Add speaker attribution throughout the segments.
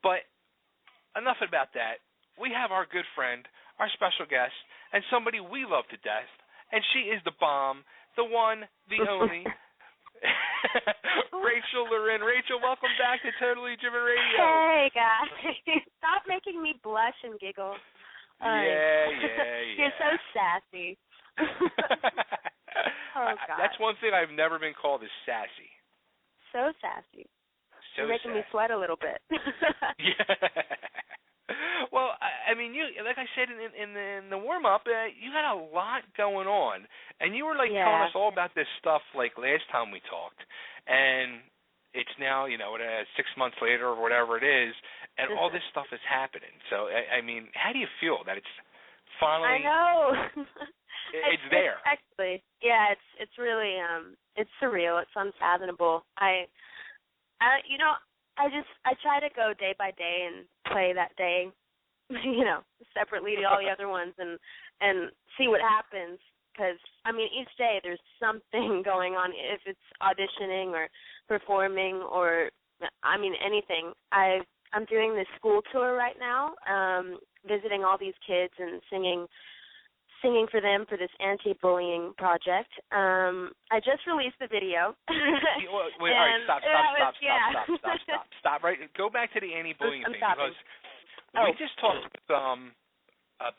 Speaker 1: But enough about that. We have our good friend, our special guest, and somebody we love to death, and she is the bomb, the one, the only, Rachel Lorin. Rachel, welcome back to Totally Driven Radio.
Speaker 2: Hey, guys. Stop making me blush and giggle.
Speaker 1: Yeah.
Speaker 2: You're so sassy. Oh, God.
Speaker 1: That's one thing I've never been called is sassy.
Speaker 2: So sassy.
Speaker 1: So
Speaker 2: You're making
Speaker 1: sassy.
Speaker 2: me sweat a little bit.
Speaker 1: Yeah. Well, I mean, you like I said in the warm up, you had a lot going on, and you were like telling us all about this stuff like last time we talked, and it's now 6 months later or whatever it is, and all this stuff is happening. So I mean, how do you feel that it's finally?
Speaker 2: I know.
Speaker 1: It's there.
Speaker 2: Actually, yeah, it's really it's surreal. It's unfathomable. I try to go day by day and play that day, separately to all the other ones and see what happens. Because, I mean, each day there's something going on, if it's auditioning or performing or, I mean, anything. I'm doing this school tour right now, visiting all these kids and singing for them for this anti-bullying project. I just released the video.
Speaker 1: Wait, all right, stop. Right, go back to the anti-bullying thing because we just talked with a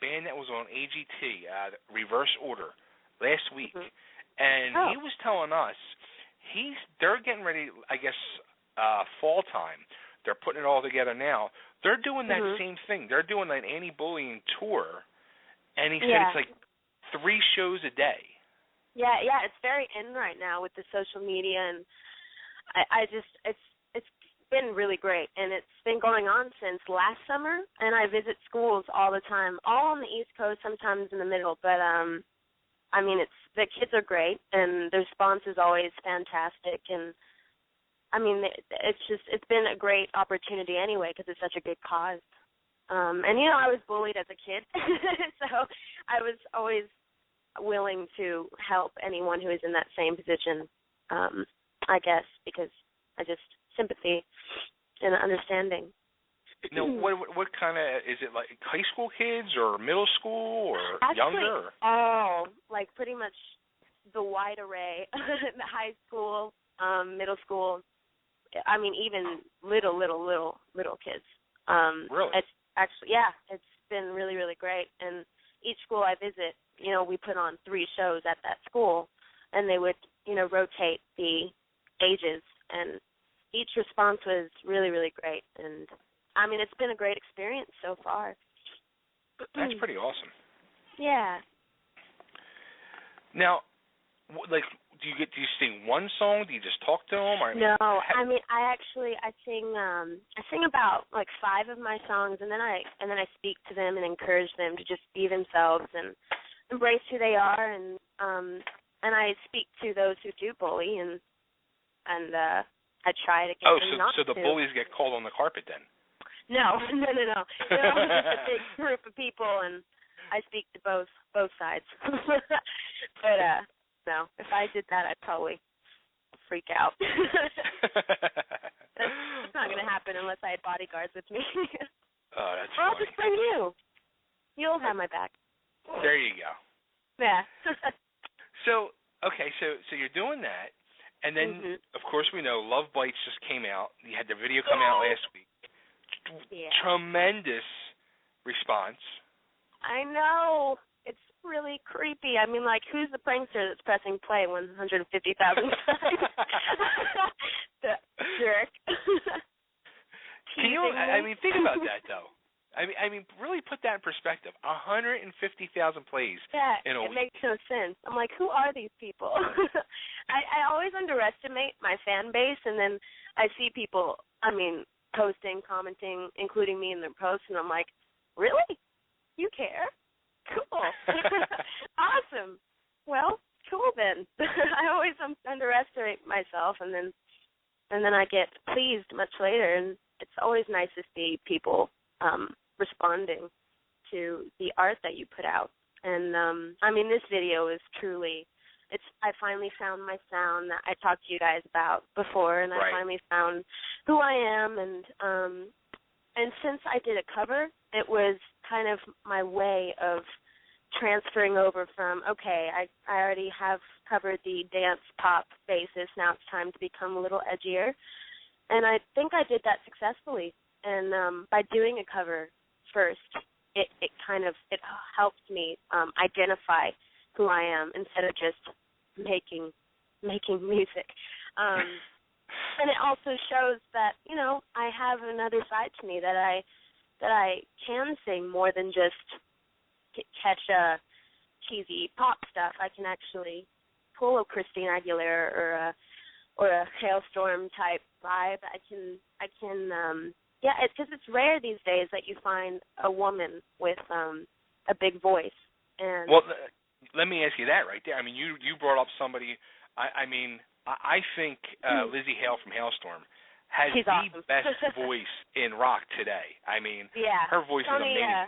Speaker 1: band that was on AGT, Reverse Order, last week, and he was telling us they're getting ready. I guess fall time. They're putting it all together now. They're doing that same thing. They're doing an anti-bullying tour. And he said it's like 3 shows a day.
Speaker 2: Yeah, it's very in right now with the social media, and it's been really great, and it's been going on since last summer. And I visit schools all the time, all on the East Coast, sometimes in the middle. But I mean, the kids are great, and the response is always fantastic. And I mean, it's been a great opportunity anyway because it's such a good cause. And, I was bullied as a kid, so I was always willing to help anyone who is in that same position, I guess, because I just sympathy and understanding.
Speaker 1: Now, what kind of, is it like high school kids or middle school or younger?
Speaker 2: Oh, like pretty much the wide array, the high school, middle school, I mean, even little kids.
Speaker 1: Really?
Speaker 2: Actually, yeah, it's been really, really great. And each school I visit, we put on 3 shows at that school, and they would, rotate the ages. And each response was really, really great. And, I mean, it's been a great experience so far.
Speaker 1: That's pretty awesome.
Speaker 2: Yeah.
Speaker 1: Now, do you sing one song? Do you just talk to them? Or,
Speaker 2: no, I mean, I sing about like 5 of my songs, and then I speak to them and encourage them to just be themselves and embrace who they are, and I speak to those who do bully, and I try to get them not to.
Speaker 1: So the bullies get called on the carpet then?
Speaker 2: No. It's just a big group of people, and I speak to both sides. But no, if I did that, I'd probably freak out. That's not going to happen unless I had bodyguards with me.
Speaker 1: Oh, that's
Speaker 2: funny. I'll just bring you. You'll have my back.
Speaker 1: There you go.
Speaker 2: Yeah.
Speaker 1: So you're doing that, and then, of course, we know Love Bites just came out. You had the video come out last week.
Speaker 2: Yeah.
Speaker 1: Tremendous response.
Speaker 2: I know. It's really creepy. I mean, like, who's the prankster that's pressing play 150,000 times? The jerk.
Speaker 1: Can you? I mean, think about that though. I mean, really put that in perspective. 150,000 plays in a week.
Speaker 2: It makes no sense. I'm like, who are these people? I always underestimate my fan base, and then I see people, I mean, posting, commenting, including me in their posts, and I'm like, really? You care? Cool. Awesome. Well, cool then. I always underestimate myself, and then I get pleased much later, and it's always nice to see people responding to the art that you put out. And I mean, this video is truly, I finally found my sound that I talked to you guys about before, and I finally found who I am, and and since I did a cover, it was kind of my way of transferring over from, okay, I already have covered the dance pop basis. Now it's time to become a little edgier. And I think I did that successfully. And by doing a cover first, it helps me identify who I am instead of just making music. And it also shows that, you know, I have another side to me that I can sing more than just catch a cheesy pop stuff. I can actually pull a Christina Aguilera or a Hailstorm type vibe. I can it's because it's rare these days that you find a woman with a big voice. And
Speaker 1: well, let me ask you that right there. I mean, you brought up somebody. I think Lizzie Hale from Hailstorm has
Speaker 2: She's
Speaker 1: the
Speaker 2: awesome.
Speaker 1: best voice in rock today. I mean,
Speaker 2: yeah.
Speaker 1: her voice is amazing.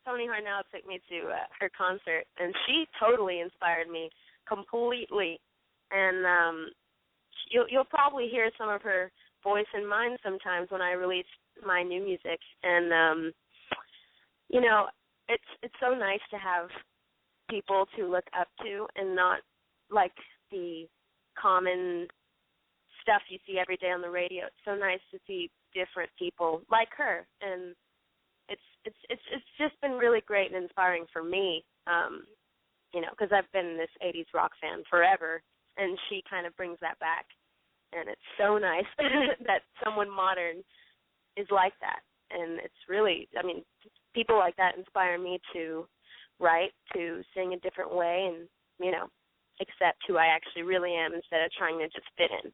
Speaker 2: Tony Harnell took me to her concert, and she totally inspired me completely. And you'll probably hear some of her voice in mine sometimes when I release my new music. And you know, it's so nice to have people to look up to, and not like the common stuff you see every day on the radio. It's so nice to see different people like her, and it's just been really great and inspiring for me, you know, because I've been this 80s rock fan forever, and she kind of brings that back, and it's so nice that someone modern is like that. And it's really, I mean, people like that inspire me to write, to sing a different way, and, you know, accept who I actually really am instead of trying to just fit in.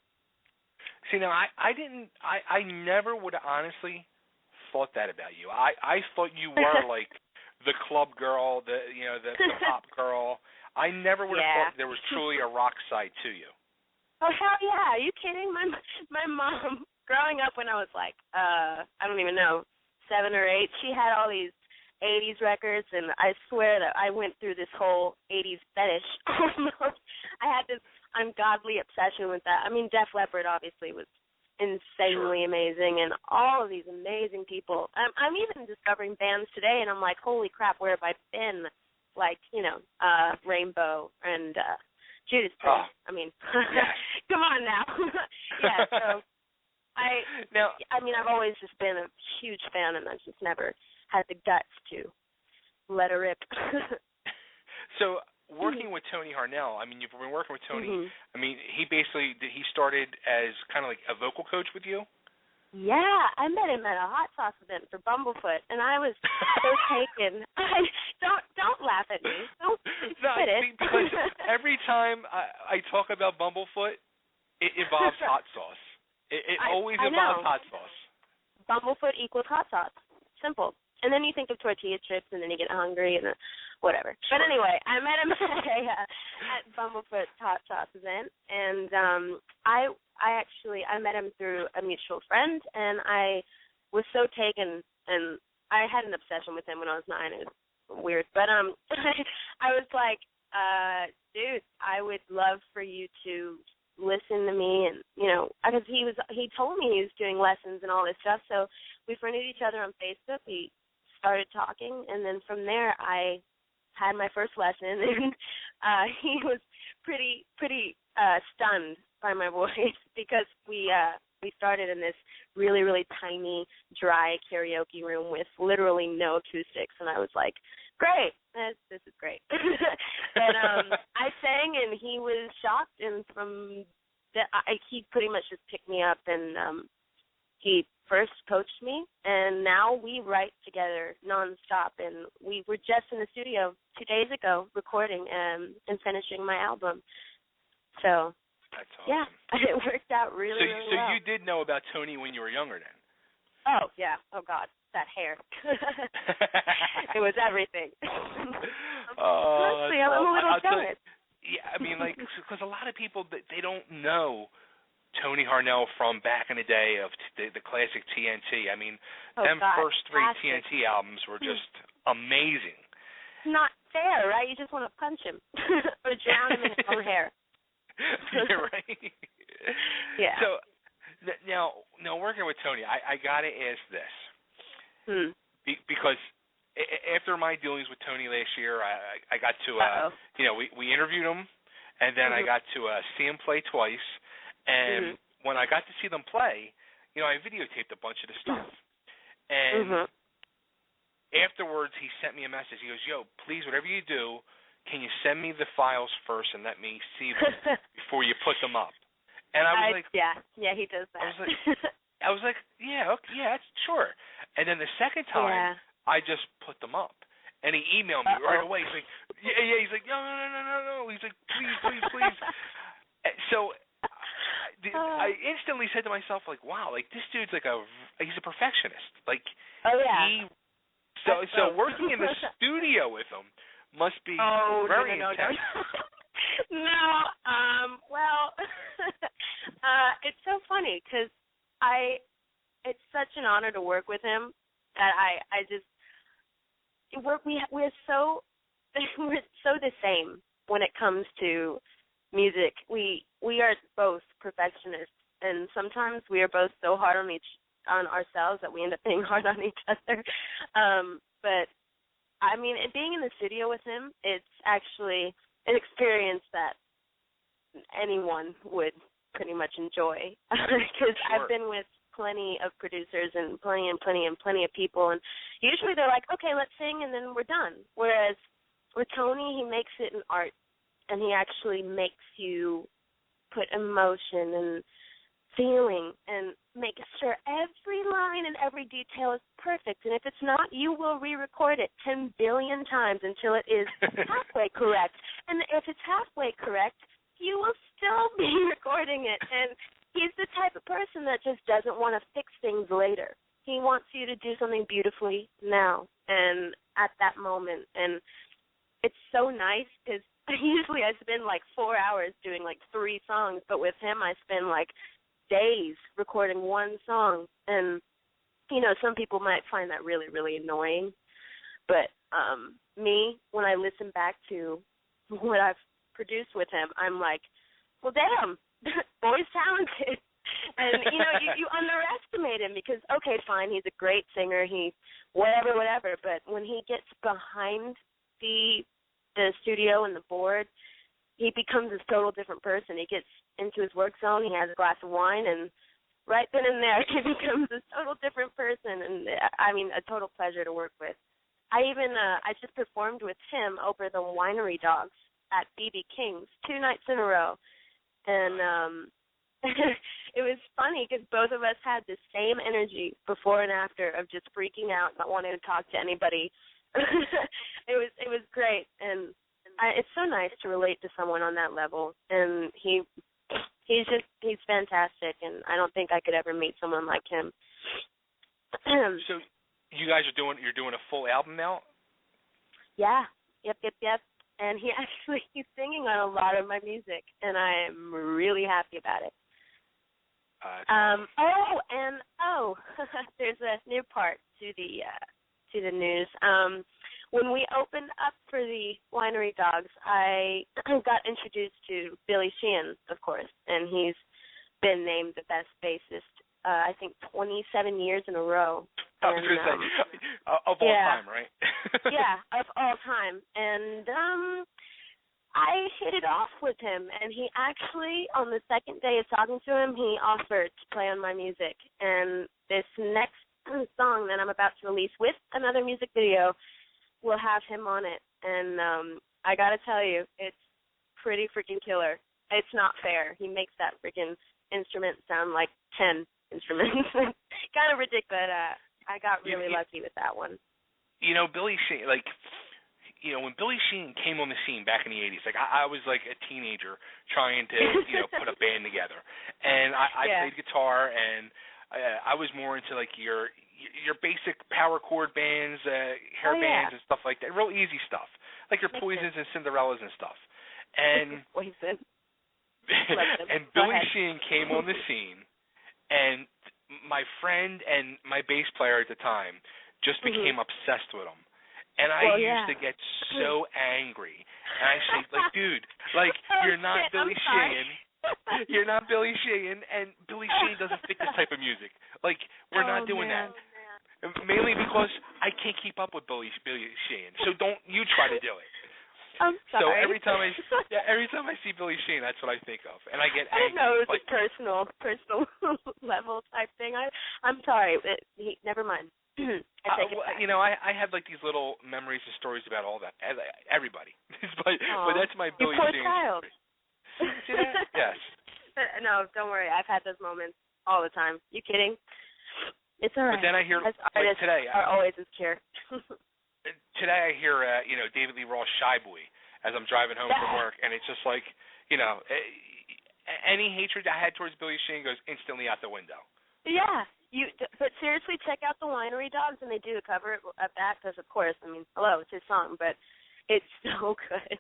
Speaker 1: See, now, I never would have honestly thought that about you. I thought you were like the club girl, the pop girl. I never would have thought there was truly a rock side to you.
Speaker 2: Oh, hell yeah. Are you kidding? My mom, growing up when I was like, I don't even know, 7 or 8, she had all these 80s records, and I swear that I went through this whole 80s fetish almost. I had this ungodly obsession with that. I mean, Def Leppard obviously was insanely amazing, and all of these amazing people. I'm even discovering bands today, and I'm like, holy crap, where have I been? Like, you know, Rainbow and Judas Priest. I mean, come on now. Yeah, so I mean, I've always just been a huge fan, and I've just never had the guts to let her rip.
Speaker 1: So working with Tony Harnell, I mean, you've been working with Tony.
Speaker 2: Mm-hmm.
Speaker 1: I mean, he started as kind of like a vocal coach with you?
Speaker 2: Yeah, I met him at a hot sauce event for Bumblefoot, and I was so taken. Don't laugh at me. Don't quit it.
Speaker 1: Because every time I talk about Bumblefoot, it involves hot sauce. It always involves hot sauce.
Speaker 2: Bumblefoot equals hot sauce. Simple. And then you think of tortilla chips, and then you get hungry, and whatever. But anyway, I met him at Bumblefoot's hot sauce event, and I met him through a mutual friend, and I was so taken, and I had an obsession with him when I was 9. It was weird, but I was like, dude, I would love for you to listen to me, and you know, because he told me he was doing lessons and all this stuff, so we friended each other on Facebook. We started talking, and then from there I had my first lesson, and he was pretty stunned by my voice, because we started in this really, really tiny, dry karaoke room with literally no acoustics, and I was like, great, this is great. But I sang, and he was shocked, and from that, he pretty much just picked me up, and he first coached me, and now we write together nonstop, and we were just in the studio 2 days ago recording and finishing my album. So,
Speaker 1: that's awesome.
Speaker 2: Yeah, it worked out really well.
Speaker 1: So you did know about Tony when you were younger then?
Speaker 2: Oh, yeah. Oh, God, that hair. It was everything. Honestly, I'm a little jealous.
Speaker 1: Yeah, I mean, like, because a lot of people, they don't know Tony Harnell from back in the day of the classic TNT. I mean, first 3 TNT albums were just amazing.
Speaker 2: It's not fair, right? You just want to punch him or drown him in his own hair.
Speaker 1: You're right.
Speaker 2: Yeah.
Speaker 1: So now working with Tony, I got to ask this. Because after my dealings with Tony last year, I got to, we interviewed him, and then I got to see him play twice. And when I got to see them play, I videotaped a bunch of the stuff. And afterwards, he sent me a message. He goes, "Yo, please, whatever you do, can you send me the files first and let me see them before you put them up?" And I was like,
Speaker 2: "Yeah, he does that."
Speaker 1: I was like, "Yeah, okay, yeah, sure." And then the second time, I just put them up, and he emailed me right away. He's like, "Yeah." He's like, "No." He's like, "Please." So I instantly said to myself, like, "Wow, like this dude's like he's a perfectionist." Like, So working in the studio with him must be very intense.
Speaker 2: No. Well, it's so funny because it's such an honor to work with him that we're so the same when it comes to music. We are both perfectionists, and sometimes we are both so hard on ourselves that we end up being hard on each other. But I mean, being in the studio with him, it's actually an experience that anyone would pretty much enjoy. Because I've been with plenty of producers and plenty of people, and usually they're like, "Okay, let's sing," and then we're done. Whereas with Tony, he makes it an art, and he actually makes you put emotion and feeling and make sure every line and every detail is perfect. And if it's not, you will re-record it 10 billion times until it is halfway correct. And if it's halfway correct, you will still be recording it. And he's the type of person that just doesn't want to fix things later. He wants you to do something beautifully now and at that moment. And it's so nice because usually I spend like 4 hours doing like 3 songs, but with him I spend like days recording one song. And, some people might find that really, really annoying. But me, when I listen back to what I've produced with him, I'm like, well, damn, boy's talented. And, you underestimate him because, okay, fine, he's a great singer, he whatever. But when he gets behind the studio and the board, he becomes a total different person. He gets into his work zone, he has a glass of wine, and right then and there he becomes a total different person. And, I mean, a total pleasure to work with. I just performed with him over the Winery Dogs at BB King's 2 nights in a row. And it was funny because both of us had the same energy before and after of just freaking out, not wanting to talk to anybody. It was great. And it's so nice to relate to someone on that level, and he's fantastic, and I don't think I could ever meet someone like him.
Speaker 1: So you guys you're doing a full album now?
Speaker 2: Yeah. Yep. And he's singing on a lot of my music, and I'm really happy about it. There's a new part to the news. When we opened up for the Winery Dogs, I got introduced to Billy Sheehan, of course, and he's been named the best bassist, I think 27 years in a row.
Speaker 1: I was going to say, of all time, right?
Speaker 2: Yeah, of all time. And I hit it off with him, and he actually, on the second day of talking to him, he offered to play on my music. And this next song that I'm about to release with another music video will have him on it. And I got to tell you, it's pretty freaking killer. It's not fair. He makes that freaking instrument sound like 10 instruments. Kind of ridiculous, but I got really lucky with that one.
Speaker 1: Billy Sheehan, when Billy Sheehan came on the scene back in the 80s, I was like a teenager trying to, put a band together. And I played guitar, and I was more into like your basic power chord bands, hair bands and stuff like that. Real easy stuff. Like your Poisons and Cinderellas and stuff. And
Speaker 2: Poison.
Speaker 1: And Billy Sheehan came on the scene, and my friend and my bass player at the time just became obsessed with him. And I used to get so angry. And I say, dude, you're not Billy Sheehan. You're not Billy Sheehan, and Billy Sheehan doesn't fit this type of music. We're not doing that. Mainly because I can't keep up with Billy Sheehan. So don't you try to do it.
Speaker 2: I'm sorry.
Speaker 1: So every time I see Billy Sheehan, that's what I think of, and I get angry.
Speaker 2: I didn't know it was a personal level type thing. I'm sorry. Never mind. I take it back.
Speaker 1: I have like these little memories and stories about all that. Everybody, but that's my Billy
Speaker 2: Sheehan.
Speaker 1: You poor
Speaker 2: child.
Speaker 1: See that? Yes.
Speaker 2: No, don't worry. I've had those moments all the time. You kidding? It's all right.
Speaker 1: But then I hear
Speaker 2: artists
Speaker 1: today
Speaker 2: are always insecure.
Speaker 1: Today I hear David Lee Roth Shy Boy as I'm driving home from work, and it's just like any hatred I had towards Billy Sheehan goes instantly out the window.
Speaker 2: Yeah, but seriously, check out the Winery Dogs, and they do a cover of that because, of course, I mean, hello, it's his song, but it's so good.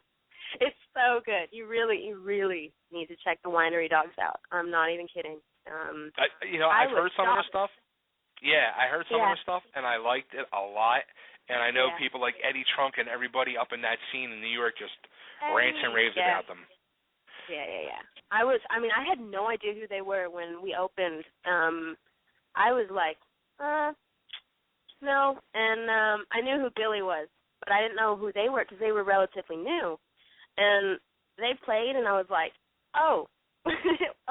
Speaker 2: It's so good. You really need to check the Winery Dogs out. I'm not even kidding.
Speaker 1: I've heard some of their stuff. Yeah, I heard some of their stuff, and I liked it a lot. And I know people like Eddie Trunk and everybody up in that scene in New York just rants and raves about them.
Speaker 2: Yeah. I had no idea who they were when we opened. I was like, no. And I knew who Billy was, but I didn't know who they were because they were relatively new. And they played, and I was like, oh,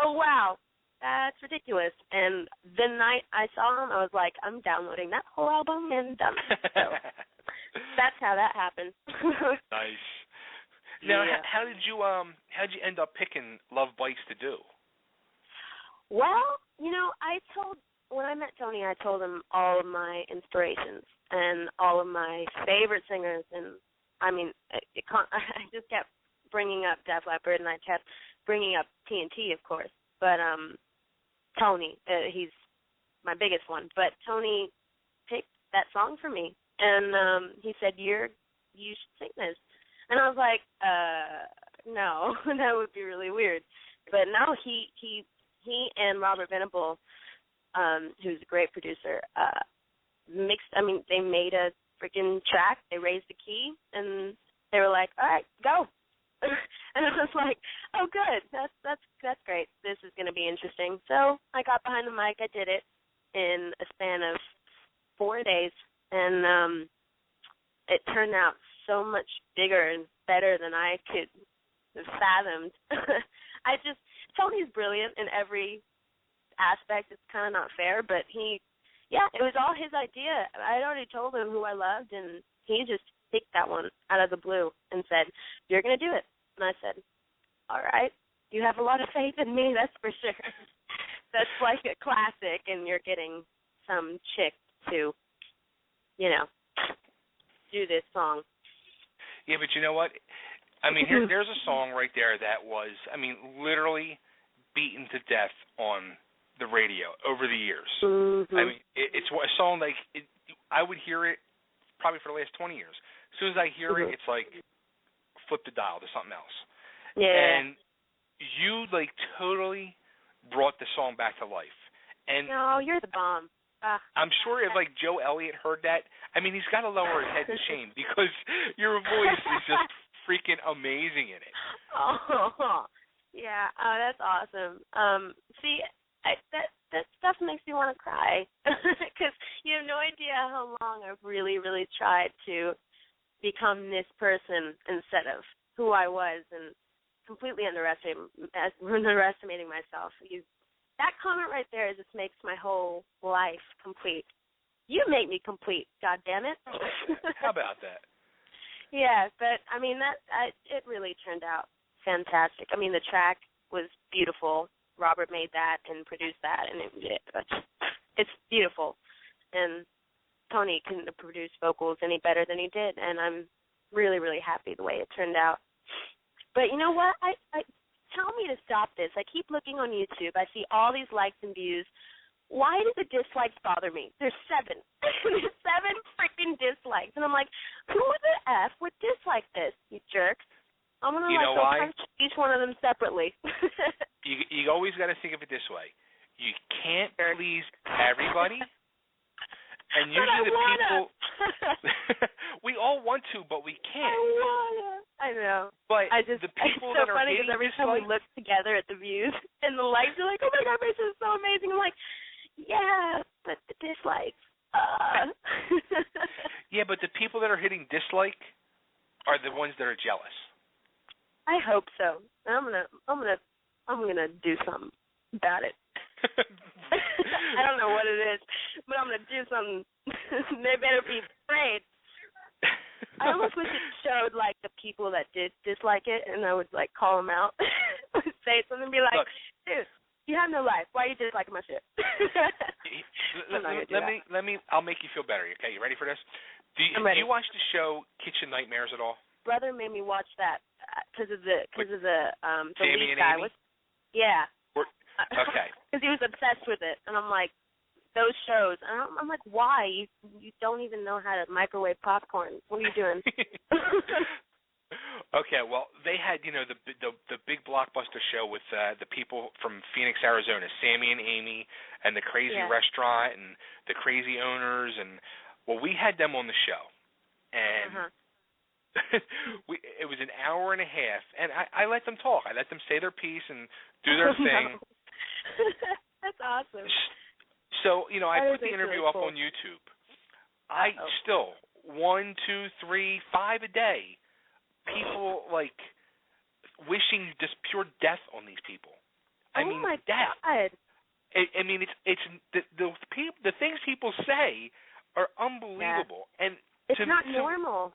Speaker 2: oh, wow. That's ridiculous. And the night I saw them, I was like, I'm downloading that whole album and done. So that's how that happened.
Speaker 1: Nice. Now, how did you end up picking Love Bites to do?
Speaker 2: Well, when I met Tony, I told him all of my inspirations and all of my favorite singers. And, I mean, I just kept bringing up Def Leppard, and I kept bringing up TNT, of course. But Tony, he's my biggest one. But Tony picked that song for me, and he said, "You should sing this." And I was like, no, that would be really weird. But now he and Robert Venable, who's a great producer, they made a freaking track. They raised the key, and they were like, all right, go. And I was like, oh, good. That's great. This is going to be interesting. So I got behind the mic. I did it in a span of 4 days, and it turned out so much bigger and better than I could have fathomed. Tony's brilliant in every aspect. It's kind of not fair, but it was all his idea. I had already told him who I loved, and he just picked that one out of the blue and said, you're going to do it. And I said, all right, you have a lot of faith in me, that's for sure. That's like a classic, and you're getting some chick to, do this song.
Speaker 1: Yeah, but you know what? I mean, there's a song right there that was, literally beaten to death on the radio over the years.
Speaker 2: Mm-hmm.
Speaker 1: I mean, it's a song I would hear it probably for the last 20 years. As soon as I hear it, it's like flip the dial to something else.
Speaker 2: Yeah.
Speaker 1: And you totally brought the song back to life. And
Speaker 2: no, you're the bomb.
Speaker 1: I'm sure if Joe Elliott heard that, he's got to lower his head in shame because your voice is just freaking amazing in it.
Speaker 2: Oh, yeah. Oh, that's awesome. See, that stuff makes me want to cry because you have no idea how long I've really, really tried to become this person instead of who I was, and completely underestimating myself. That comment right there just makes my whole life complete. You make me complete, God damn it.
Speaker 1: How about that?
Speaker 2: Yeah, but it really turned out fantastic. The track was beautiful. Robert made that and produced that, and it's beautiful. And Tony couldn't have produced vocals any better than he did, and I'm really, really happy the way it turned out. But you know what? I tell me to stop this. I keep looking on YouTube. I see all these likes and views. Why do the dislikes bother me? There's 7. There's 7 freaking dislikes. And I'm like, who the F would dislike this, you jerks? I'm going to go punch each one of them separately.
Speaker 1: You always got to think of it this way. You can't please everybody. And usually the people, we all want to, but we can't.
Speaker 2: I know.
Speaker 1: But the people that are
Speaker 2: hating, it's so funny because every time we look together at the views and the likes are like, oh my God, this is so amazing. I'm like, yeah, but the dislikes.
Speaker 1: but the people that are hitting dislike are the ones that are jealous.
Speaker 2: I hope so. I'm gonna do something about it. I don't know what it is, but I'm gonna do something. They better be afraid. I almost wish it showed like the people that did dislike it, and I would like call them out, say something, be like,
Speaker 1: Look,
Speaker 2: "Dude, you have no life. Why are you disliking my shit?"
Speaker 1: let me. I'll make you feel better. Okay, you ready for this? Do you watch the show Kitchen Nightmares at all?
Speaker 2: Brother made me watch that because of the
Speaker 1: Sammy
Speaker 2: lead
Speaker 1: and
Speaker 2: guy
Speaker 1: Amy?
Speaker 2: Yeah.
Speaker 1: Okay.
Speaker 2: Because he was obsessed with it, and I'm like, those shows. I'm like, why? You don't even know how to microwave popcorn. What are you doing?
Speaker 1: Okay, well, they had the big blockbuster show with the people from Phoenix, Arizona, Sammy and Amy, and the crazy restaurant and the crazy owners, and well, we had them on the show, and it was an hour and a half, and I let them talk. I let them say their piece and do their thing.
Speaker 2: That's awesome.
Speaker 1: So, I put the interview up on YouTube. I still, 1, 2, 3, 5 a day, people, like, wishing just pure death on these people. I mean,
Speaker 2: my
Speaker 1: death.
Speaker 2: God.
Speaker 1: I mean, it's the things people say are unbelievable.
Speaker 2: Yeah.
Speaker 1: And
Speaker 2: it's not normal.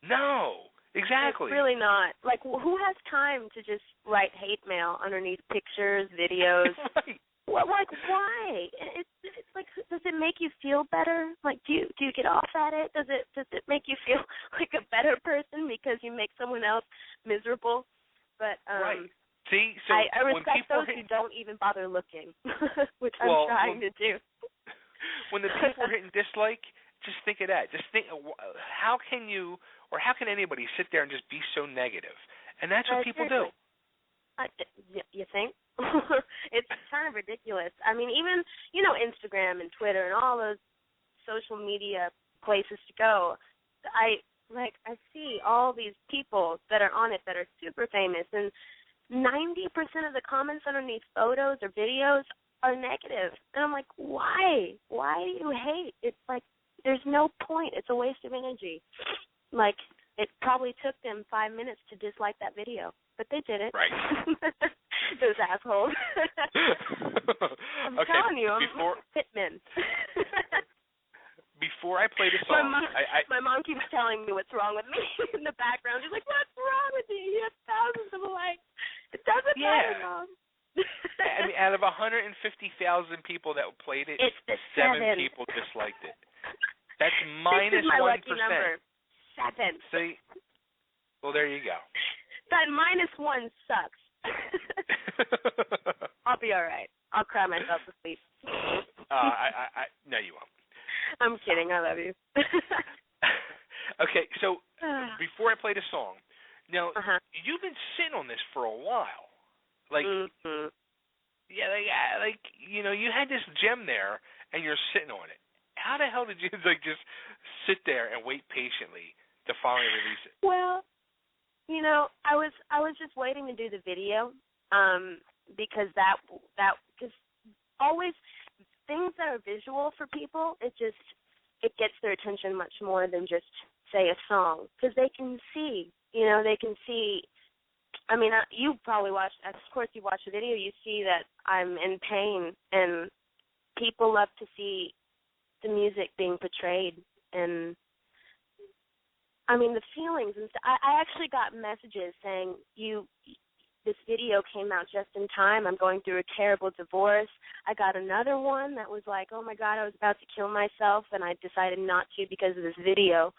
Speaker 1: No, exactly.
Speaker 2: It's really not. Like, who has time to just write hate mail underneath pictures, videos?
Speaker 1: Right.
Speaker 2: Well, like, why? It's like, does it make you feel better? Like, do you get off at it? Does it make you feel like a better person because you make someone else miserable? But
Speaker 1: right. See, so
Speaker 2: I
Speaker 1: when
Speaker 2: respect
Speaker 1: people
Speaker 2: those who don't even bother looking, which I'm trying to do.
Speaker 1: When the people are hitting dislike, just think of that. Just think, how can you or how can anybody sit there and just be so negative? And that's what people do.
Speaker 2: You think? It's kind of ridiculous. I mean, even, Instagram and Twitter and all those social media places to go, I see all these people that are on it that are super famous, and 90% of the comments underneath photos or videos are negative. And I'm like, why? Why do you hate? It's like, there's no point. It's a waste of energy. Like, it probably took them 5 minutes to dislike that video, but they did it.
Speaker 1: Right.
Speaker 2: Those assholes. I'm telling you, I'm hitman.
Speaker 1: Before I play the song,
Speaker 2: my mom keeps telling me what's wrong with me in the background. She's like, "What's wrong with you? You have thousands of likes. It doesn't matter, Mom."
Speaker 1: I mean, out of 150,000 people that played it,
Speaker 2: it's the
Speaker 1: 7 people disliked it. That's minus 1%.
Speaker 2: My lucky number. 7.
Speaker 1: See? Well, there you go.
Speaker 2: That -1 sucks. I'll be all right. I'll cry myself to sleep.
Speaker 1: No, you won't.
Speaker 2: I'm kidding. I love you.
Speaker 1: Okay, so before I play the song, now you've been sitting on this for a while, like, you had this gem there, and you're sitting on it. How the hell did you just sit there and wait patiently to finally release it?
Speaker 2: Well, I was just waiting to do the video, because because always things that are visual for people, it gets their attention much more than just, say, a song, because they can see, they can see. I mean, you probably watched, of course you watch the video, you see that I'm in pain, and people love to see the music being portrayed, and I mean, the feelings and stuff. I actually got messages saying, this video came out just in time. I'm going through a terrible divorce. I got another one that was like, oh, my God, I was about to kill myself, and I decided not to because of this video.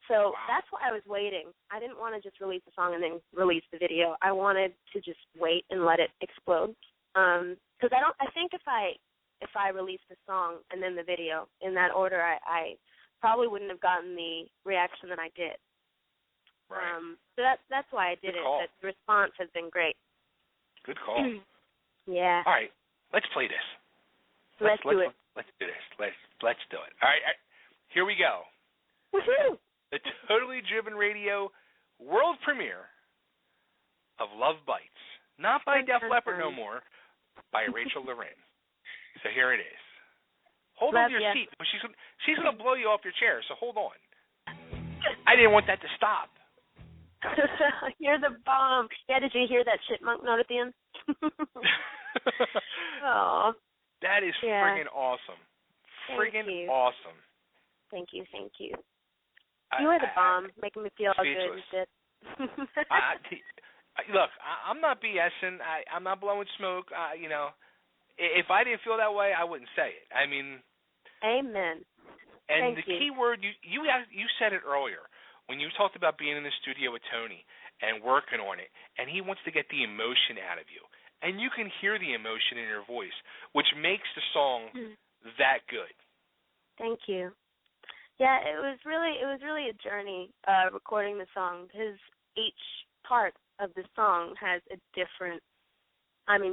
Speaker 2: So that's why I was waiting. I didn't want to just release the song and then release the video. I wanted to just wait and let it explode. Because I think if I released the song and then the video in that order, I probably wouldn't have gotten the reaction that I did.
Speaker 1: Right.
Speaker 2: So that's why I did it. The response has been great.
Speaker 1: Good call.
Speaker 2: Yeah.
Speaker 1: All right, let's play this.
Speaker 2: Let's do it.
Speaker 1: Let's do this. Let's do it. All right, here we go.
Speaker 2: Woohoo!
Speaker 1: The Totally Driven Radio world premiere of Love Bites, not by Def Leppard no more, by Rachel Lorin. So here it is. Hold on to your seat, but she's gonna blow you off your chair. So hold on. I didn't want that to stop.
Speaker 2: You're the bomb. Yeah, did you hear that chipmunk note at the end? Oh.
Speaker 1: That is friggin' awesome. Friggin' awesome.
Speaker 2: Thank you. You are the bomb, making me feel all good and shit.
Speaker 1: Look, I'm not BSing. I'm not blowing smoke. You know, if I didn't feel that way, I wouldn't say it. I mean,
Speaker 2: amen.
Speaker 1: And the key word you said it earlier when you talked about being in the studio with Tony and working on it, and he wants to get the emotion out of you, and you can hear the emotion in your voice, which makes the song that good. Thank you.
Speaker 2: Yeah, it was really a journey recording the song, because each part of the song has a different,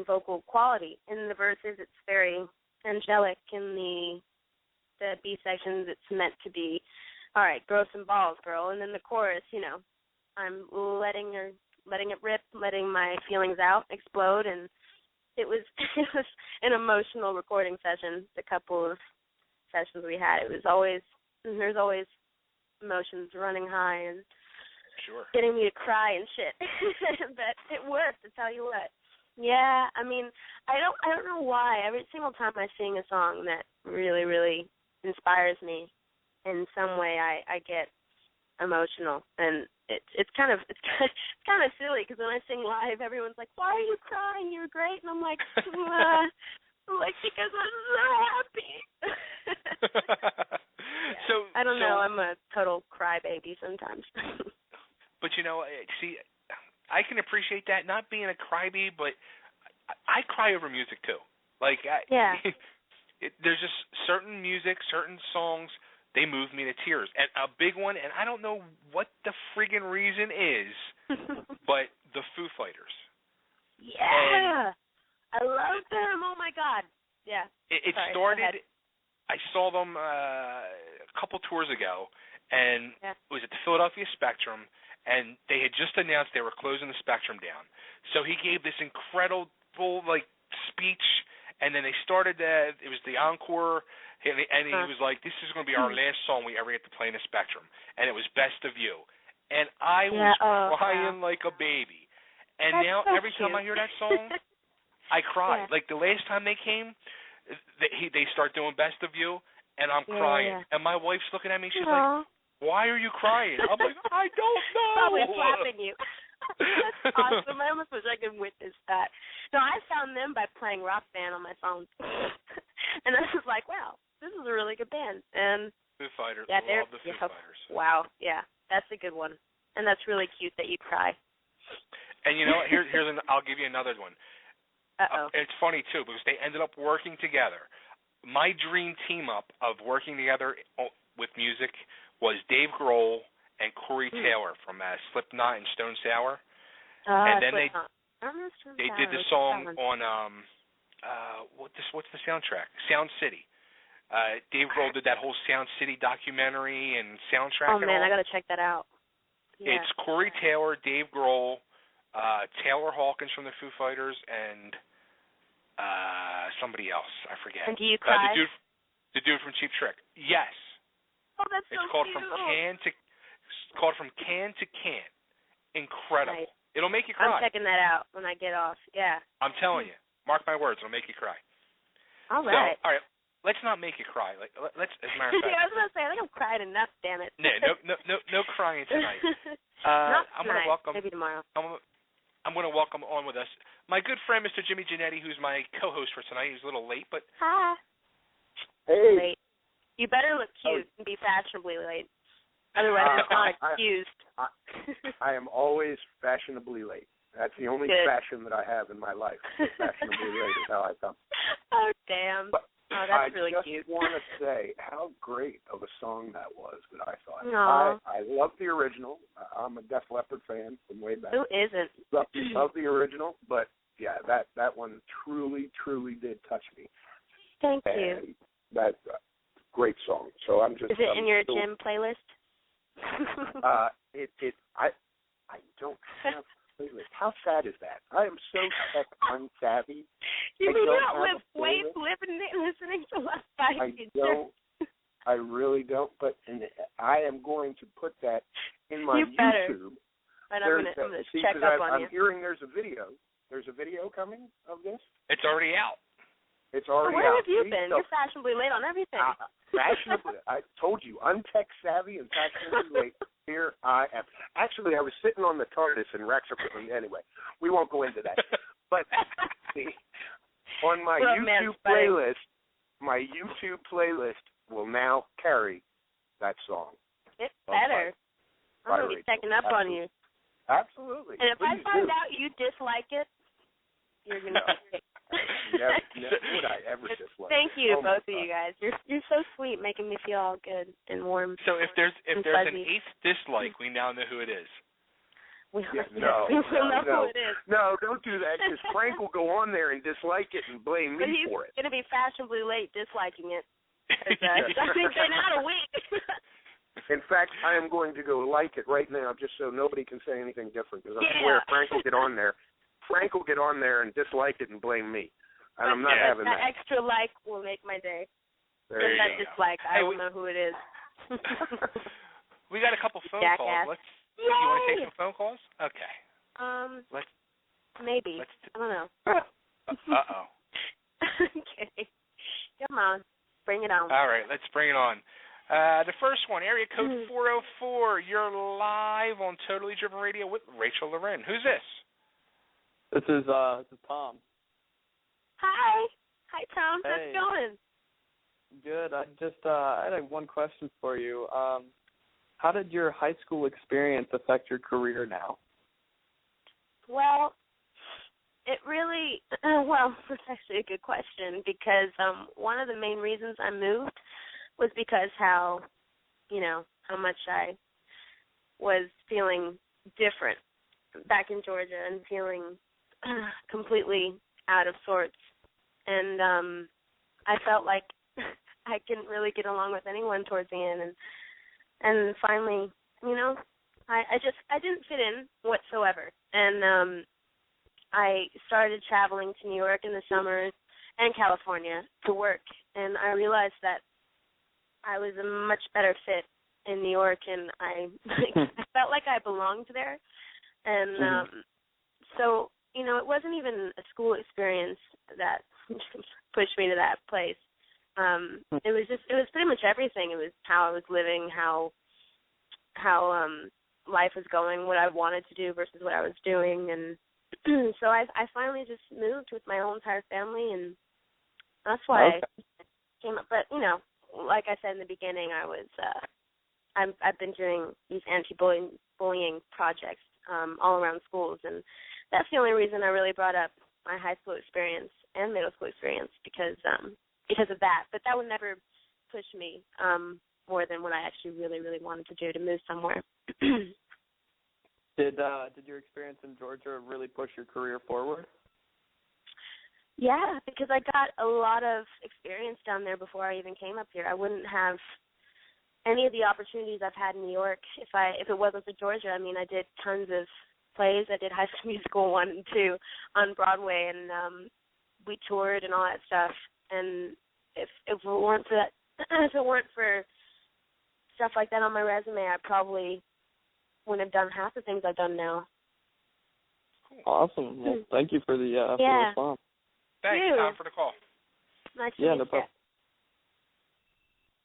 Speaker 2: vocal quality. In the verses, it's very angelic. In the B sections, it's meant to be, all right, grow some balls, girl. And then the chorus, I'm letting it rip, letting my feelings out, explode. And it was an emotional recording session. The couple of sessions we had, there's always emotions running high and getting me to cry and shit. But it worked, to tell you what. Yeah, I don't know why. Every single time I sing a song that really, really inspires me in some way, I get emotional, and it's kind of silly, because when I sing live, everyone's like, "Why are you crying? You're great," and I'm like, because I'm so happy.
Speaker 1: So
Speaker 2: I don't know. I'm a total crybaby sometimes.
Speaker 1: But see, I can appreciate that, not being a crybaby, but I cry over music too. There's just certain music, certain songs, they move me to tears. And a big one, and I don't know what the friggin' reason is, but the Foo Fighters.
Speaker 2: Yeah. I love them. Oh, my God. Yeah.
Speaker 1: It started, I saw them a couple tours ago, and it was at the Philadelphia Spectrum, and they had just announced they were closing the Spectrum down. So he gave this incredible, speech, and then they started it was the encore, and he was like, this is going to be our last song we ever get to play in the Spectrum, and it was Best of You. And I was crying like a baby. And
Speaker 2: that's
Speaker 1: now
Speaker 2: so
Speaker 1: every time I hear that song, I cry. Like the last time they came, they start doing Best of You, and I'm crying. And my wife's looking at me, she's like, why are you crying? I'm like, I don't know.
Speaker 2: Probably slapping you. That's awesome. I almost wish I could witness that. No, I found them by playing Rock Band on my phone. And I was like, wow, this is a really good band. And
Speaker 1: Foo Fighters.
Speaker 2: Yeah,
Speaker 1: love the Foo Fighters.
Speaker 2: Wow, yeah. That's a good one. And that's really cute that you cry.
Speaker 1: And here's I'll give you another one. It's funny too, because they ended up working together. My dream team up of working together with music was Dave Grohl and Corey Taylor from Slipknot and Stone Sour. And then they did the song on what's the soundtrack? Sound City. Dave Grohl did that whole Sound City documentary and soundtrack.
Speaker 2: Oh man, I gotta check that out.
Speaker 1: Yeah. It's Corey Taylor, Dave Grohl, Taylor Hawkins from the Foo Fighters, and somebody else. I forget.
Speaker 2: And do you cry?
Speaker 1: The dude from Cheap Trick. Yes.
Speaker 2: Oh, that's so
Speaker 1: It's called
Speaker 2: cute.
Speaker 1: From Can to Can. Incredible.
Speaker 2: Nice.
Speaker 1: It'll make you cry.
Speaker 2: I'm checking that out when I get off. Yeah.
Speaker 1: I'm telling you. Mark my words. It'll make you cry.
Speaker 2: All right.
Speaker 1: So, all right. Let's not make you cry. Let's. As a matter of fact.
Speaker 2: I was gonna say I think I'm cried enough. Damn it.
Speaker 1: No crying tonight.
Speaker 2: Not
Speaker 1: I'm
Speaker 2: tonight.
Speaker 1: Gonna welcome.
Speaker 2: Maybe tomorrow.
Speaker 1: I'm going to welcome on with us my good friend, Mr. Jimmy Giannetti, who's my co-host for tonight. He's a little late, but
Speaker 2: hi.
Speaker 3: Hey.
Speaker 2: Late. You better look cute and be fashionably late. Otherwise, it's not excused.
Speaker 3: I am always fashionably late. That's the only fashion that I have in my life. Fashionably late is how I come.
Speaker 2: Oh, damn.
Speaker 3: But
Speaker 2: that's really cute.
Speaker 3: I just want to say how great of a song that was that I thought.
Speaker 2: Aww.
Speaker 3: I love the original. I'm a Def Leppard fan from way back.
Speaker 2: Who isn't?
Speaker 3: Love the original, but yeah, that one truly, truly did touch me.
Speaker 2: Thank you.
Speaker 3: That's a great song. So I'm just.
Speaker 2: Is it in your gym playlist?
Speaker 3: I don't have a playlist. How sad is that? I am so tech unsavvy.
Speaker 2: You do not live listening to Left by
Speaker 3: I don't I really don't. But I am going to put that in my YouTube.
Speaker 2: And I'm going to check up on you.
Speaker 3: I'm hearing there's a video. There's a video coming of this?
Speaker 1: It's already out.
Speaker 3: It's already out.
Speaker 2: Where have you been? You're fashionably late on everything.
Speaker 3: Fashionably, I told you, I'm tech savvy and fashionably late. Here I am. Actually, I was sitting on the TARDIS in Wrexham. Anyway, we won't go into that. But on my YouTube playlist will now carry that song.
Speaker 2: It's better. I'm going to be checking up on you.
Speaker 3: Absolutely.
Speaker 2: And if I find out you dislike it, you're going to be
Speaker 3: never would I ever dislike.
Speaker 2: Thank you, both of you guys. You're so sweet, making me feel all good and warm.
Speaker 1: So if there's an eighth dislike, we now know who it is.
Speaker 2: We know who it is.
Speaker 3: No, don't do that, because Frank will go on there and dislike it and blame me for it.
Speaker 2: He's going to be fashionably late disliking it. It's been out a week.
Speaker 3: In fact, I am going to go like it right now, just so nobody can say anything different, because I swear Frank will get on there. Frank will get on there and dislike it and blame me. And I'm not having that.
Speaker 2: That extra like will make my day.
Speaker 3: There you
Speaker 2: that
Speaker 3: go.
Speaker 2: Dislike, I don't know who it is.
Speaker 1: We got a couple phone calls. You want to take some phone calls? Okay.
Speaker 2: Maybe. I don't know.
Speaker 1: Uh-oh.
Speaker 2: Okay. Come on. Bring it on.
Speaker 1: All right, let's bring it on. The first one, area code 404. You're live on Totally Driven Radio with Rachel Lorin. Who's this?
Speaker 4: This is Tom.
Speaker 2: Hi. Hi, Tom.
Speaker 4: Hey.
Speaker 2: How's it going?
Speaker 4: Good. I had one question for you. How did your high school experience affect your career now?
Speaker 2: Well, it really, that's actually a good question, because one of the main reasons I moved was because how much I was feeling different back in Georgia and feeling completely out of sorts. And I felt like I couldn't really get along with anyone towards the end. And finally, I didn't fit in whatsoever. And I started traveling to New York in the summers and California to work. And I realized that I was a much better fit in New York, and I felt like I belonged there. And so, it wasn't even a school experience that pushed me to that place. It was pretty much everything. It was how I was living, how life was going, what I wanted to do versus what I was doing. And so I finally just moved with my whole entire family, and that's why I came up. But, like I said in the beginning, I've been doing these anti-bullying projects all around schools, and that's the only reason I really brought up my high school experience and middle school experience, because of that. But that would never push me more than what I actually really, really wanted to do, to move somewhere.
Speaker 4: Did your experience in Georgia really push your career forward?
Speaker 2: Yeah, because I got a lot of experience down there before I even came up here. I wouldn't have any of the opportunities I've had in New York if it wasn't for Georgia. I mean, I did tons of plays. I did High School Musical 1 and 2 on Broadway, and we toured and all that stuff. And if it weren't for that, if it weren't for stuff like that on my resume, I probably wouldn't have done half the things I've done now.
Speaker 4: Awesome. Well, thank you for the response.
Speaker 1: Thanks, Tom, for the call.
Speaker 2: Nice to meet you.
Speaker 4: No problem.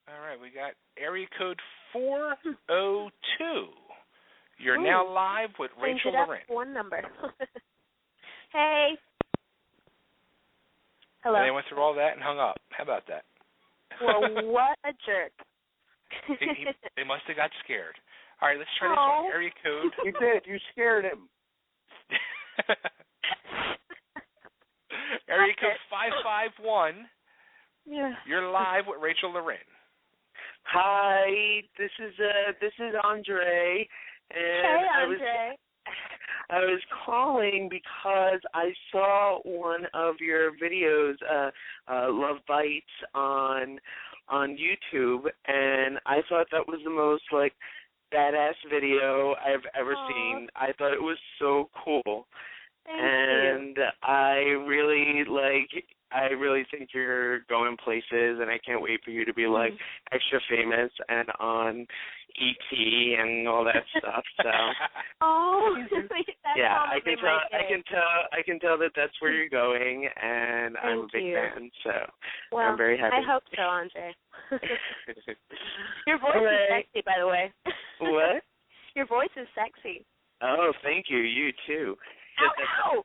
Speaker 1: All right, we got area code 402. You're now live with Rachel Lorin.
Speaker 2: One number. Hey. Hello.
Speaker 1: And they went through all that and hung up. How about that?
Speaker 2: Well, what a jerk.
Speaker 1: They must have got scared. All right, let's try this one. Area code.
Speaker 3: You did. You scared him.
Speaker 1: Area code 551.
Speaker 2: Yeah.
Speaker 1: You're live with Rachel Lorin.
Speaker 5: Hi, this is Andre. And
Speaker 2: hey, Andre.
Speaker 5: I was calling because I saw one of your videos, Love Bites, on YouTube, and I thought that was the most badass video I've ever seen. I thought it was so cool.
Speaker 2: Thank
Speaker 5: and
Speaker 2: you.
Speaker 5: I really I really think you're going places, and I can't wait for you to be like extra famous and on ET and all that stuff. So.
Speaker 2: Oh,
Speaker 5: yeah, I can tell that that's where you're going, and I'm a big fan. So I'm very happy.
Speaker 2: I hope so, Andre. Your voice is sexy, by the way.
Speaker 5: What?
Speaker 2: Your voice is sexy.
Speaker 5: Oh, thank you. You too.
Speaker 2: Ow!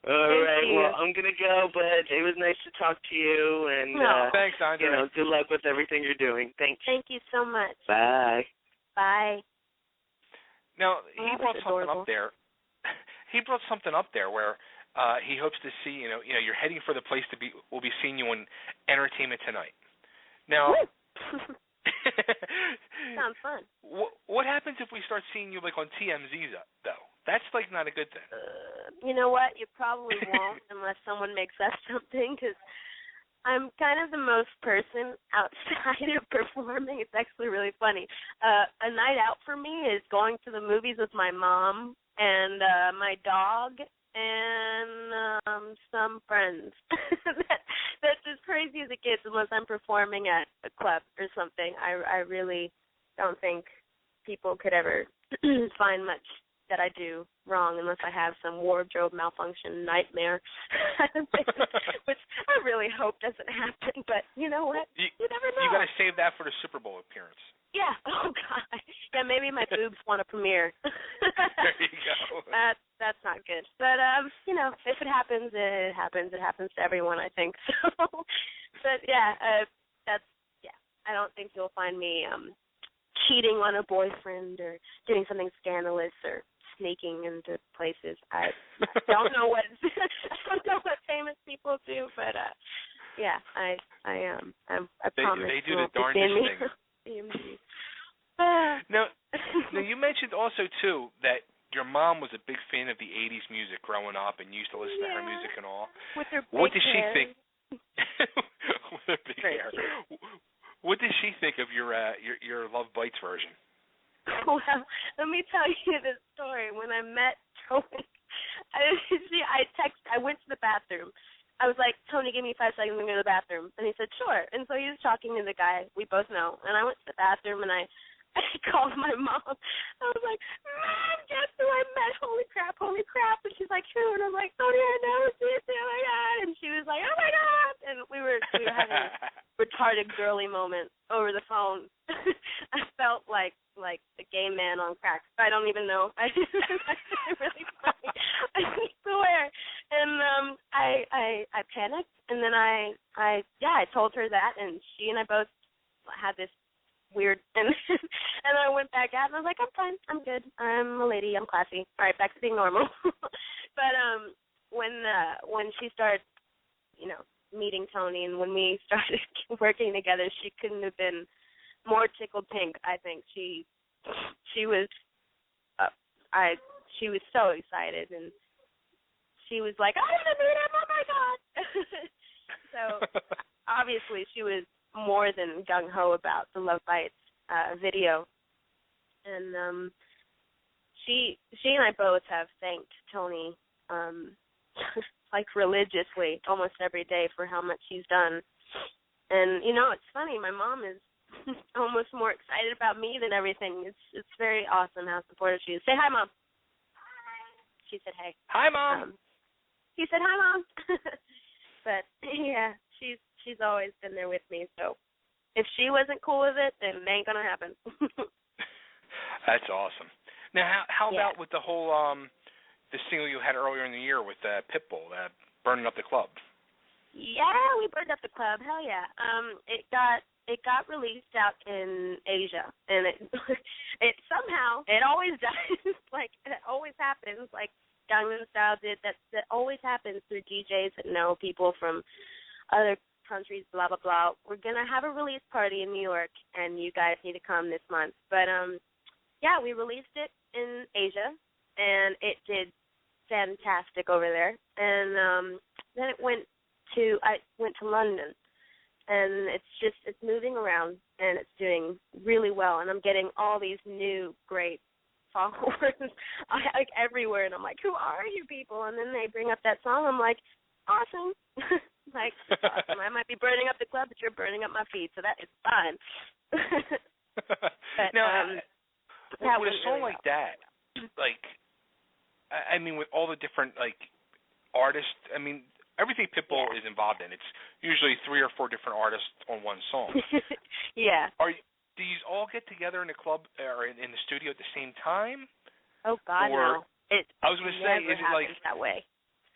Speaker 5: All right. Well, I'm gonna go, but it was nice to talk to you, and
Speaker 1: thanks, Andre.
Speaker 5: Good luck with everything you're doing. Thanks.
Speaker 2: Thank you so much.
Speaker 5: Bye.
Speaker 2: Bye.
Speaker 1: Now he brought something up there. He brought something up there where he hopes to see you're heading for the place to be. We'll be seeing you on Entertainment Tonight. Now.
Speaker 2: Sounds fun.
Speaker 1: What happens if we start seeing you like on TMZ though? That's like not a good thing.
Speaker 2: You know what? You probably won't unless someone makes up something, because I'm kind of the most person outside of performing. It's actually really funny. A night out for me is going to the movies with my mom and my dog and some friends. That's as crazy as it gets unless I'm performing at a club or something. I really don't think people could ever find much that I do wrong unless I have some wardrobe malfunction nightmare, which I really hope doesn't happen. But you know what? You never know.
Speaker 1: You got to save that for the Super Bowl appearance.
Speaker 2: Yeah. Oh God. Yeah. Maybe my boobs want to premiere.
Speaker 1: There you go.
Speaker 2: That's not good. But if it happens, it happens. It happens to everyone, I think. So, but yeah, I don't think you'll find me cheating on a boyfriend or doing something scandalous or sneaking into places. I don't know what famous people do, but yeah, I promise.
Speaker 1: They do the darndest thing. Now, you mentioned also too that your mom was a big fan of the '80s music growing up and used to listen to her music and all.
Speaker 2: With her big
Speaker 1: what did she
Speaker 2: hair.
Speaker 1: think? With her big hair. What did she think of your Love Bites version?
Speaker 2: Well, let me tell you this story. When I met Tony, I went to the bathroom. I was like, Tony, give me 5 seconds, I'm going to go to the bathroom. And he said, sure. And so he was talking to the guy we both know. And I went to the bathroom, and I called my mom. I was like, Mom, guess who I met? Holy crap. And she's like, who? And I'm like, Tony, I know. Oh, my God. And she was like, oh, my God. And we were having a retarded girly moment over the phone. I felt like a gay man on crack. I don't even know. It's really funny. I swear. And I panicked, and then I told her that, and she and I both had this weird, and I went back out, and I was like, I'm fine, I'm good, I'm a lady, I'm classy. All right, back to being normal. But when she started, meeting Tony, and when we started working together, she couldn't have been more tickled pink. I think she was she was so excited, and she was like, I want to meet him, oh my God. So obviously she was more than gung-ho about the Love Bites video. And she and I both have thanked Tony like religiously almost every day for how much he's done. And, it's funny, my mom is almost more excited about me than everything. It's very awesome how supportive she is. Say hi, Mom. Hi. She said hey.
Speaker 1: Hi, Mom.
Speaker 2: He said hi, Mom. But yeah, she's always been there with me. So if she wasn't cool with it, then it ain't gonna happen.
Speaker 1: That's awesome. Now, how about with the whole the single you had earlier in the year with Pitbull, burning up the club?
Speaker 2: Yeah, we burned up the club. Hell yeah. It got released out in Asia, and it somehow, it always does, like it always happens, like Gangnam Style did. That always happens through DJs that know people from other countries. Blah blah blah. We're gonna have a release party in New York, and you guys need to come this month. But yeah, we released it in Asia, and it did fantastic over there. And then I went to London, and it's moving around, and it's doing really well, and I'm getting all these new great followers like everywhere, and I'm like, who are you people? And then they bring up that song, I'm like, awesome. Like, it's awesome. I might be burning up the club, but you're burning up my feet, so that is fine. But,
Speaker 1: now, with a song
Speaker 2: really
Speaker 1: like that, like, I mean, with all the different, like, artists, I mean, everything Pitbull is involved in, it's usually 3 or 4 different artists on one song.
Speaker 2: Yeah.
Speaker 1: Do you all get together in the club or in the studio at the same time?
Speaker 2: Oh, God, no.
Speaker 1: I was going to say, is it like
Speaker 2: that way?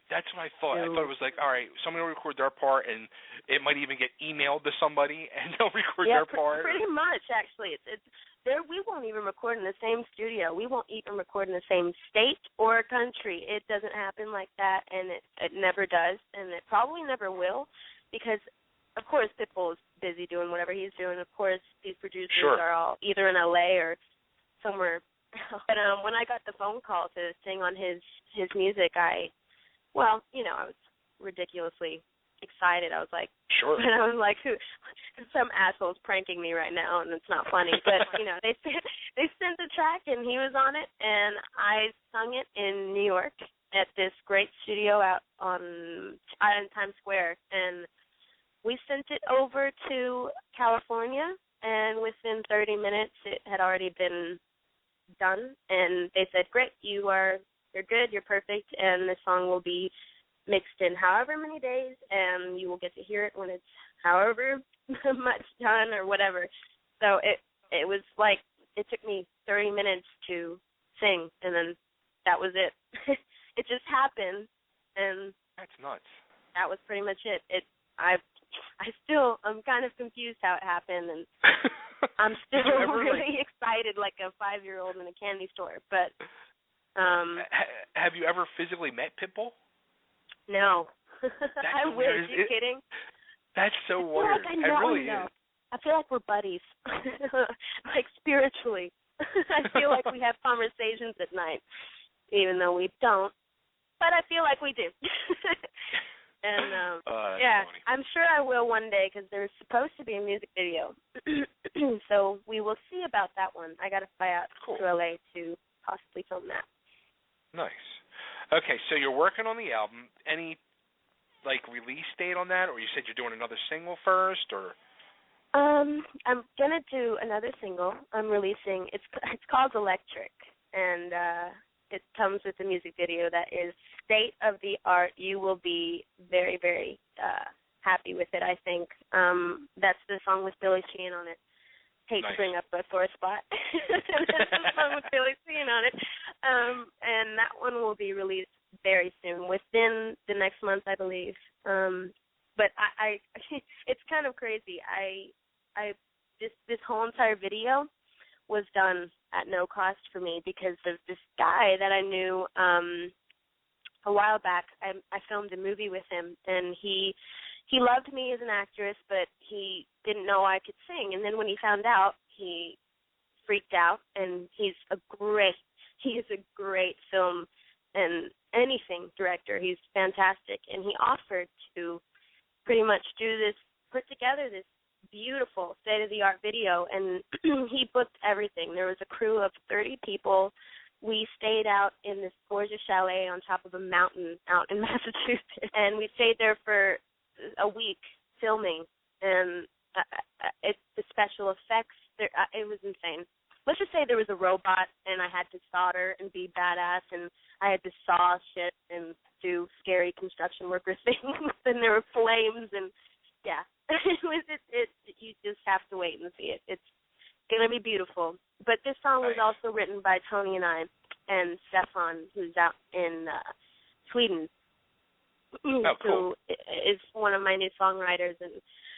Speaker 1: That's what I thought.
Speaker 2: No.
Speaker 1: I thought it was like, all right, somebody will record their part, and it might even get emailed to somebody, and they'll record their part.
Speaker 2: Pretty much, actually. It's there. We won't even record in the same studio. We won't even record in the same state or country. It doesn't happen like that, and it never does, and it probably never will, because, of course, Pitbull is busy doing whatever he's doing. Of course, these producers are all either in L.A. or somewhere. But when I got the phone call to sing on his music, I was ridiculously excited. I was like,
Speaker 1: sure.
Speaker 2: And I was like, some asshole's pranking me right now, and it's not funny. But they sent the track, and he was on it, and I sung it in New York at this great studio out in Times Square, and we sent it over to California, and within 30 minutes, it had already been done, and they said, great, you're good, you're perfect, and the song will be mixed in however many days, and you will get to hear it when it's however much done or whatever. So it was like, it took me 30 minutes to sing, and then that was it. It just happened, and
Speaker 1: that's nuts.
Speaker 2: That was pretty much it. I'm kind of confused how it happened, and I'm still really excited like a 5-year-old in a candy store. But
Speaker 1: have you ever physically met Pitbull?
Speaker 2: No. I wish. Are you kidding?
Speaker 1: That's so weird.
Speaker 2: I really is. I feel like we're buddies, like spiritually. I feel like we have conversations at night, even though we don't. But I feel like we do. And
Speaker 1: funny.
Speaker 2: I'm sure I will one day because there's supposed to be a music video. So we will see about that one. I got to fly out to LA to possibly film that.
Speaker 1: Nice. Okay, so you're working on the album. Any release date on that, or you said you're doing another single first, or?
Speaker 2: I'm gonna do another single. I'm releasing. It's called Electric, and it comes with a music video that is state of the art. You will be very, very happy with it, I think. That's the song with Billy Sheehan on it. Hate to bring up a sore spot. That's the song with Billy Sheehan on it. And that one will be released very soon, within the next month, I believe. But I it's kind of crazy. This whole entire video was done at no cost for me because of this guy that I knew a while back. I filmed a movie with him, and he loved me as an actress, but he didn't know I could sing. And then when he found out, he freaked out, and he is a great film and anything director. He's fantastic, and he offered to pretty much put together this beautiful state-of-the-art video, and he booked everything. There was a crew of 30 people. We stayed out in this gorgeous chalet on top of a mountain out in Massachusetts, and we stayed there for a week filming, and the special effects, it was insane. Let's just say there was a robot, and I had to solder and be badass, and I had to saw shit and do scary construction worker things, and there were flames, and yeah. You just have to wait and see it. It's going to be beautiful. But this song was also written by Tony and I and Stefan, who's out in Sweden,
Speaker 1: cool.
Speaker 2: who is one of my new songwriters, and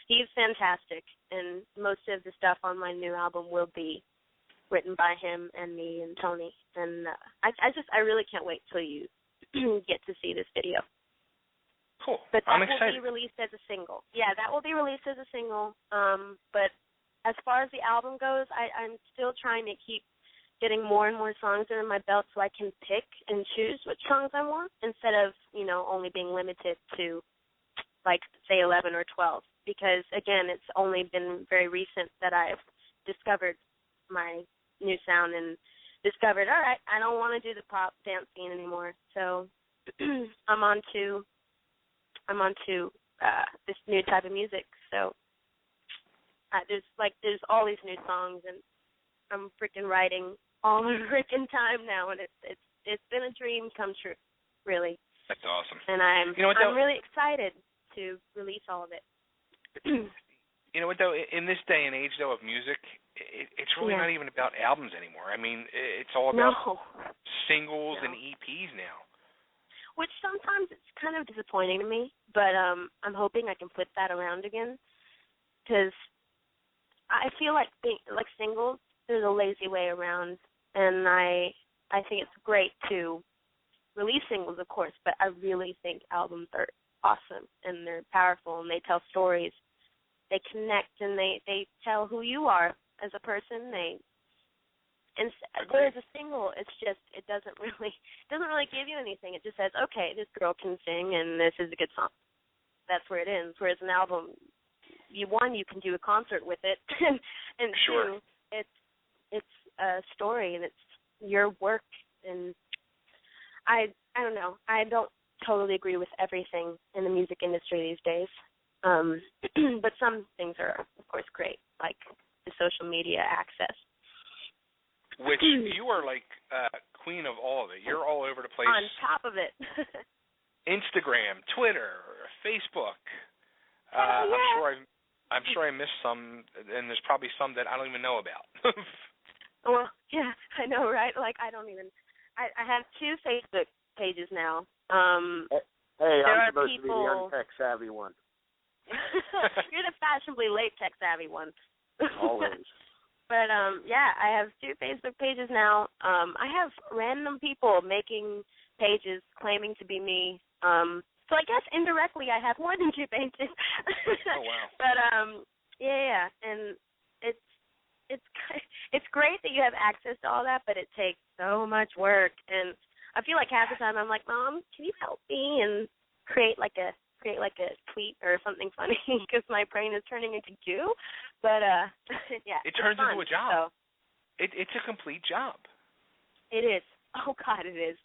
Speaker 2: he's fantastic. And most of the stuff on my new album will be written by him and me and Tony. And I really can't wait till you get to see this video.
Speaker 1: Cool.
Speaker 2: But that
Speaker 1: I'm excited.
Speaker 2: will be released as a single. Yeah, that will be released as a single. But as far as the album goes, I'm still trying to keep getting more and more songs under my belt so I can pick and choose which songs I want instead of, only being limited to, say, 11 or 12. Because, again, it's only been very recent that I've discovered my new sound and discovered, all right, I don't want to do the pop dance scene anymore. So I'm on to I'm onto this new type of music. So there's all these new songs, and I'm freaking writing all the freaking time now, and it's been a dream come true, really.
Speaker 1: That's awesome.
Speaker 2: And I'm really excited to release all of it.
Speaker 1: You know what, though? In this day and age, though, of music, it's really not even about albums anymore. I mean, it's all about singles and EPs now.
Speaker 2: Which sometimes it's kind of disappointing to me, but I'm hoping I can flip that around again, because I feel like singles, there's a lazy way around, and I think it's great to release singles, of course, but I really think albums are awesome, and they're powerful, and they tell stories. They connect, and they tell who you are as a person. Whereas a single, it doesn't really give you anything. It just says, okay, this girl can sing, and this is a good song. That's where it ends. Whereas an album, you can do a concert with it, and two, it's a story, and it's your work. And I don't know. I don't totally agree with everything in the music industry these days. But some things are, of course, great, like the social media access.
Speaker 1: Which you are like queen of all of it. You're all over the place.
Speaker 2: On top of it.
Speaker 1: Instagram, Twitter, Facebook. I'm sure I missed some, and there's probably some that I don't even know about.
Speaker 2: Well, yeah, I know, right? Like I have 2 Facebook pages now.
Speaker 3: Hey, I'm supposed to be the untech savvy one.
Speaker 2: You're the fashionably late tech savvy one.
Speaker 3: Always.
Speaker 2: But I have 2 Facebook pages now. I have random people making pages claiming to be me. So I guess indirectly I have more than 2 pages.
Speaker 1: Oh wow.
Speaker 2: But yeah, and it's great that you have access to all that, but it takes so much work, and I feel like half the time I'm like, Mom, can you help me and create like a tweet or something funny, because my brain is turning into goo. But yeah,
Speaker 1: it turns
Speaker 2: fun,
Speaker 1: into a job.
Speaker 2: So.
Speaker 1: It's a complete job.
Speaker 2: It is. Oh God, it is.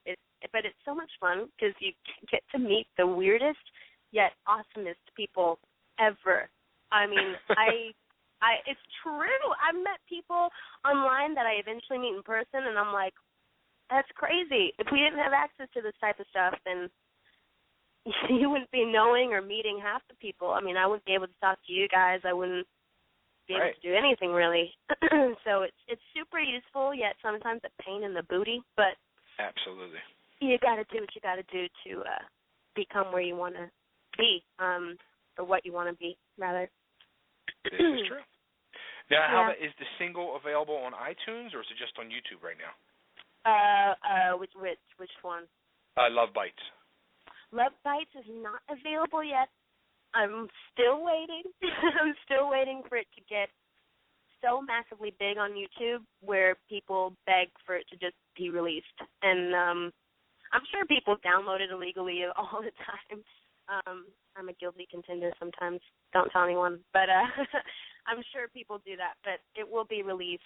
Speaker 2: But it's so much fun because you get to meet the weirdest yet awesomest people ever. I mean, it's true. I've met people online that I eventually meet in person, and I'm like, that's crazy. If we didn't have access to this type of stuff, then you wouldn't be knowing or meeting half the people. I mean, I wouldn't be able to talk to you guys. I wouldn't be able to do anything really. So it's super useful, yet sometimes a pain in the booty. But
Speaker 1: absolutely,
Speaker 2: you got to do what you got to do to become where you want to be, or what you want to be, rather.
Speaker 1: This is true. Now, how about, is the single available on iTunes, or is it just on YouTube right now?
Speaker 2: Which one?
Speaker 1: Love Bites.
Speaker 2: Love Bites is not available yet. I'm still waiting. I'm still waiting for it to get so massively big on YouTube where people beg for it to just be released. And I'm sure people download it illegally all the time. I'm a guilty contender sometimes. Don't tell anyone. But I'm sure people do that. But it will be released.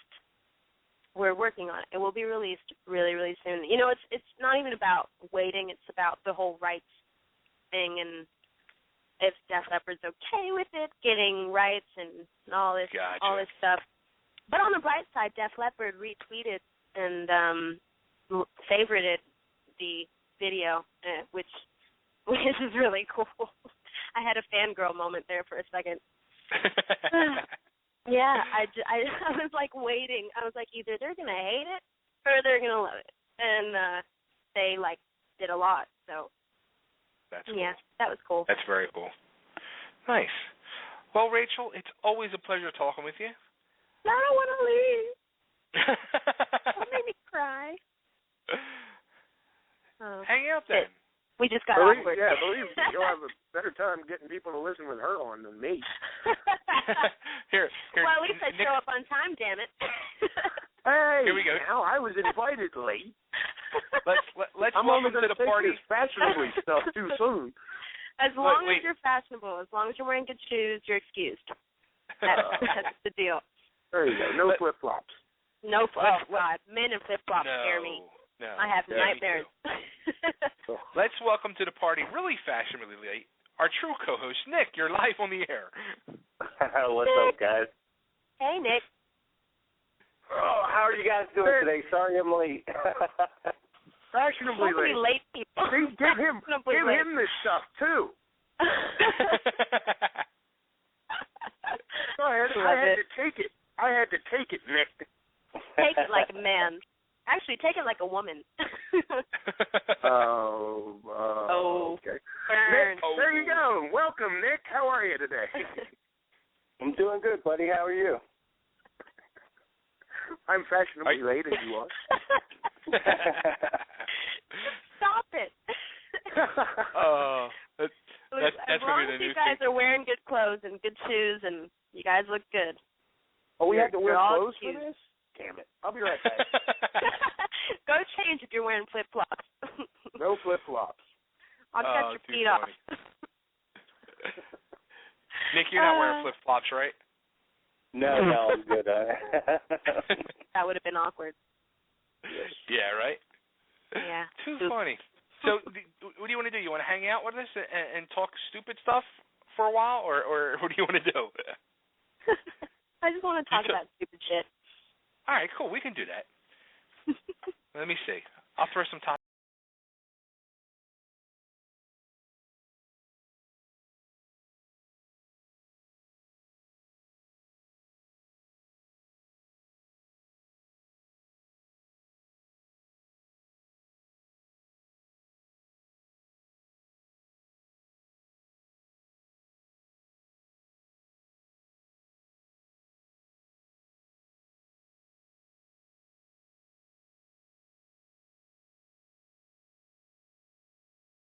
Speaker 2: We're working on it. It will be released really, really soon. You know, it's not even about waiting. It's about the whole rights thing, and if Def Leppard's okay with it, getting rights and all this stuff. But on the bright side, Def Leppard retweeted and favorited the video, which is really cool. I had a fangirl moment there for a second. Yeah, I was like waiting. I was like, either they're gonna hate it or they're gonna love it, and they like did a lot. So
Speaker 1: that's cool.
Speaker 2: Yeah, that was cool.
Speaker 1: That's very cool. Nice. Well, Rachel, it's always a pleasure talking with you.
Speaker 2: I don't want to leave. Don't make me cry.
Speaker 1: Hang out then.
Speaker 2: We just got awkward.
Speaker 3: Yeah, believe me, you'll have a better time getting people to listen with her on than me.
Speaker 1: Here.
Speaker 2: Well, at least I show up on time, damn it.
Speaker 3: Hey,
Speaker 1: here we go.
Speaker 3: Now I was invited late.
Speaker 1: Let's
Speaker 3: I'm
Speaker 1: welcome
Speaker 3: only
Speaker 1: to the party.
Speaker 3: This fashionably stuff too soon.
Speaker 2: As long as you're fashionable, as long as you're wearing good shoes, you're excused. That's the deal.
Speaker 3: There you go. No flip flops.
Speaker 2: No flip flops. God, men in flip flops scare me.
Speaker 1: No.
Speaker 2: I have nightmares.
Speaker 1: Let's welcome to the party, really fashionably late, our true co-host, Nick. You're live on the air.
Speaker 3: What's up, guys?
Speaker 2: Hey, Nick.
Speaker 3: Oh, how are you guys doing today? Sorry I'm late. Fashionably
Speaker 2: So many late people.
Speaker 3: See, give him this stuff too. Go ahead. I had to take it. I had to take it, Nick.
Speaker 2: Take it like a man. Actually, take it like a woman.
Speaker 3: Okay. Nick, there you go. Welcome, Nick. How are you today?
Speaker 6: I'm doing good, buddy. How are you?
Speaker 3: I'm fashionably late, as you are.
Speaker 2: Stop it.
Speaker 1: That's
Speaker 2: as long as you guys are wearing good clothes and good shoes, and you guys look good.
Speaker 3: Oh, we have to wear clothes
Speaker 2: cute.
Speaker 3: for this? Damn it. I'll be right back.
Speaker 2: Go change if you're wearing flip-flops.
Speaker 3: No flip-flops.
Speaker 2: I'll cut your feet off.
Speaker 1: Nick, you're not wearing flip-flops, right?
Speaker 6: No, I'm good.
Speaker 2: That would have been awkward.
Speaker 1: Yeah, right?
Speaker 2: Yeah.
Speaker 1: Too funny. So, what do you want to do? You want to hang out with us and talk stupid stuff for a while, or what do you want to do?
Speaker 2: I just want to talk about stupid shit.
Speaker 1: All right, cool. We can do that. Let me see. I'll throw some